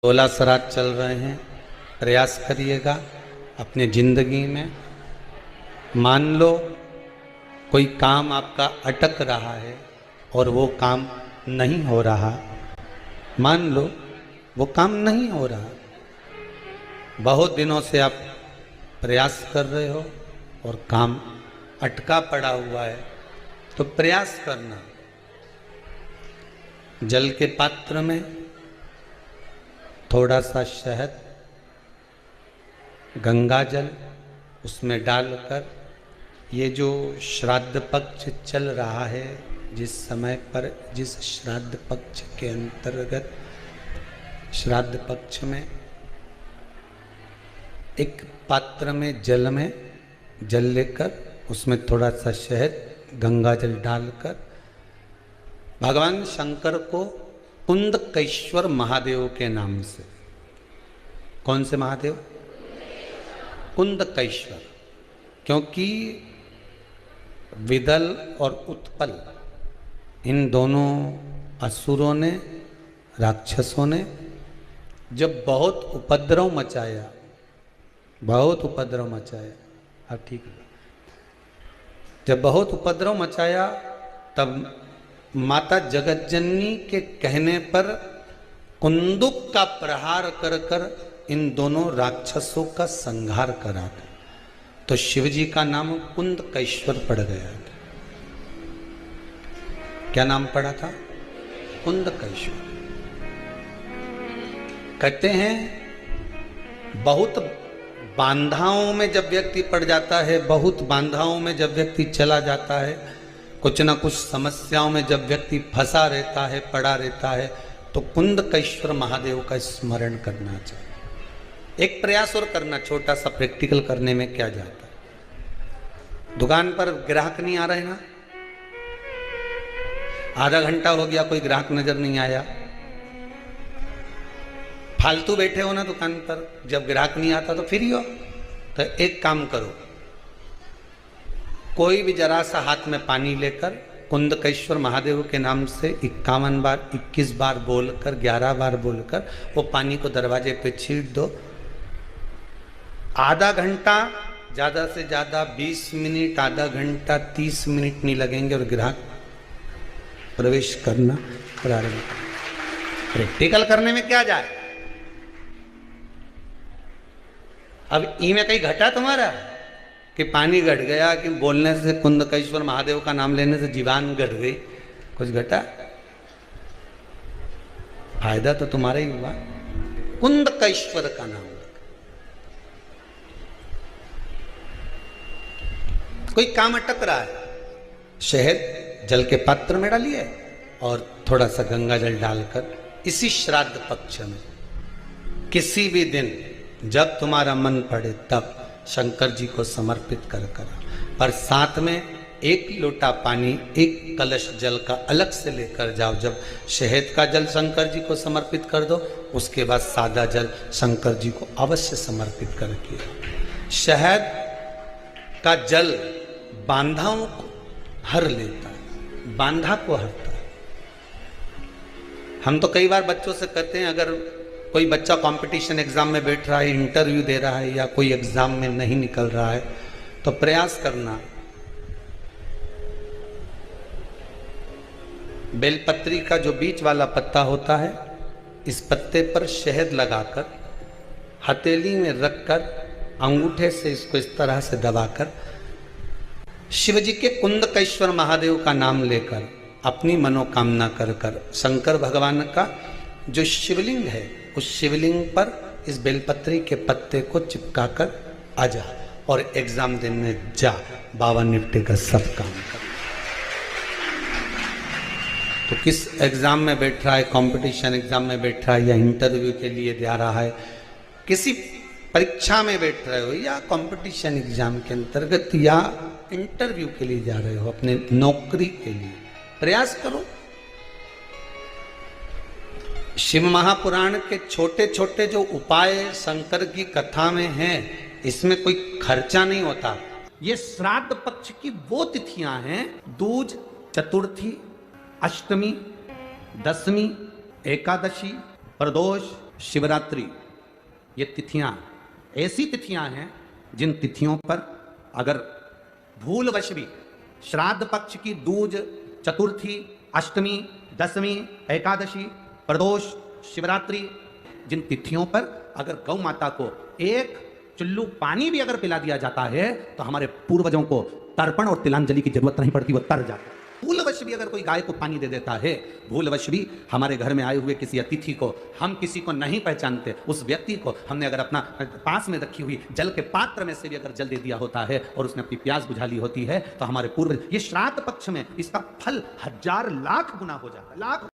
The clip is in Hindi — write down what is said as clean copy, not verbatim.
16 श्राद्ध चल रहे हैं। प्रयास करिएगा अपने जिंदगी में। मान लो कोई काम आपका अटक रहा है और वो काम नहीं हो रहा, मान लो वो काम नहीं हो रहा, बहुत दिनों से आप प्रयास कर रहे हो और काम अटका पड़ा हुआ है, तो प्रयास करना। जल के पात्र में थोड़ा सा शहद, गंगा जल उसमें डालकर, ये जो श्राद्ध पक्ष चल रहा है, जिस समय पर जिस श्राद्ध पक्ष के अंतर्गत श्राद्ध पक्ष में एक पात्र में जल लेकर उसमें थोड़ा सा शहद, गंगा जल डालकर भगवान शंकर को कुंदकेश्वर महादेव के नाम से, कौन से महादेव? कुंदकेश्वर, क्योंकि विदल और उत्पल इन दोनों असुरों ने, राक्षसों ने जब बहुत उपद्रव मचाया, अब ठीक है, जब बहुत उपद्रव मचाया तब माता जगतजननी के कहने पर कुंदुक का प्रहार कर कर इन दोनों राक्षसों का संहार करा था। तो शिवजी का नाम कुंदकेश्वर पड़ गया था। क्या नाम पड़ा था? कुंदकेश्वर। कहते हैं बहुत बांधाओं में जब व्यक्ति पड़ जाता है, बहुत बांधाओं में जब व्यक्ति चला जाता है, कुछ ना कुछ समस्याओं में जब व्यक्ति फंसा रहता है, पड़ा रहता है, तो कुंदकेश्वर महादेव का स्मरण करना चाहिए। एक प्रयास और करना, छोटा सा प्रैक्टिकल करने में क्या जाता है। दुकान पर ग्राहक नहीं आ रहे ना, आधा घंटा हो गया कोई ग्राहक नजर नहीं आया, फालतू बैठे हो ना दुकान पर, जब ग्राहक नहीं आता तो फ्री हो, तो एक काम करो, कोई भी जरा सा हाथ में पानी लेकर कुंदकेश्वर महादेव के नाम से 51 बार, 21 बार बोलकर, 11 बार बोलकर वो पानी को दरवाजे पे छीट दो। आधा घंटा, ज्यादा से ज्यादा 20 मिनट, आधा घंटा 30 मिनट नहीं लगेंगे और ग्राहक प्रवेश करना प्रारंभ। प्रैक्टिकल करने में क्या जाए। अब ई में कहीं घटा तुम्हारा कि पानी घट गया, कि बोलने से, कुंदकेश्वर महादेव का नाम लेने से जीवान घट गई, कुछ घटा? फायदा तो तुम्हारा ही हुआ। कुंदकेश्वर का नाम, कोई काम अटक रहा है, शहद जल के पात्र में डालिए और थोड़ा सा गंगा जल डालकर इसी श्राद्ध पक्ष में किसी भी दिन जब तुम्हारा मन पड़े तब शंकर जी को समर्पित कर, पर साथ में एक लोटा पानी, एक कलश जल का अलग से लेकर जाओ। जब शहद का जल शंकर जी को समर्पित कर दो, उसके बाद सादा जल शंकर जी को अवश्य समर्पित करके। शहद का जल बांधाओं को हर लेता है, बांधा को हरता है। हम तो कई बार बच्चों से कहते हैं, अगर कोई बच्चा कंपटीशन एग्जाम में बैठ रहा है, इंटरव्यू दे रहा है, या कोई एग्जाम में नहीं निकल रहा है, तो प्रयास करना, बेलपत्री का जो बीच वाला पत्ता होता है, इस पत्ते पर शहद लगाकर हथेली में रखकर अंगूठे से इसको इस तरह से दबाकर शिवजी के कुंदकेश्वर महादेव का नाम लेकर अपनी मनोकामना कर कर शंकर भगवान का जो शिवलिंग है, उस शिवलिंग पर इस बेलपत्री के पत्ते को चिपकाकर आ जा और एग्जाम देने जा, बाबा निपटे का सब काम कर। तो किस एग्जाम में बैठ रहा है, कंपटीशन एग्जाम में बैठ रहा है, या इंटरव्यू के लिए जा रहा है, किसी परीक्षा में बैठ रहे हो, या कंपटीशन एग्जाम के अंतर्गत, या इंटरव्यू के लिए जा रहे हो, अपने नौकरी के लिए, प्रयास करो। शिव महापुराण के छोटे छोटे जो उपाय शंकर की कथा में हैं, इसमें कोई खर्चा नहीं होता। ये श्राद्ध पक्ष की वो तिथियां हैं, दूज, चतुर्थी, अष्टमी, दशमी, एकादशी, प्रदोष, शिवरात्रि, ये तिथियां ऐसी तिथियां हैं जिन तिथियों पर अगर भूलवश भी श्राद्ध पक्ष की दूज, चतुर्थी, अष्टमी, दसवीं, एकादशी, प्रदोष, शिवरात्रि, जिन तिथियों पर अगर गौ माता को एक चुल्लू पानी भी अगर पिला दिया जाता है तो हमारे पूर्वजों को तर्पण और तिलांजलि की जरूरत नहीं पड़ती, वो तर जाता है। भूलवश भी अगर कोई गाय को पानी दे देता है, भूलवश भी हमारे घर में आए हुए किसी अतिथि को, हम किसी को नहीं पहचानते, उस व्यक्ति को हमने अगर अपना पास में रखी हुई जल के पात्र में से भी अगर जल दे दिया होता है और उसने अपनी प्यास बुझा ली होती है, तो हमारे पूर्वज, ये श्राद्ध पक्ष में इसका फल 1000 लाख गुना हो जाता है, लाख।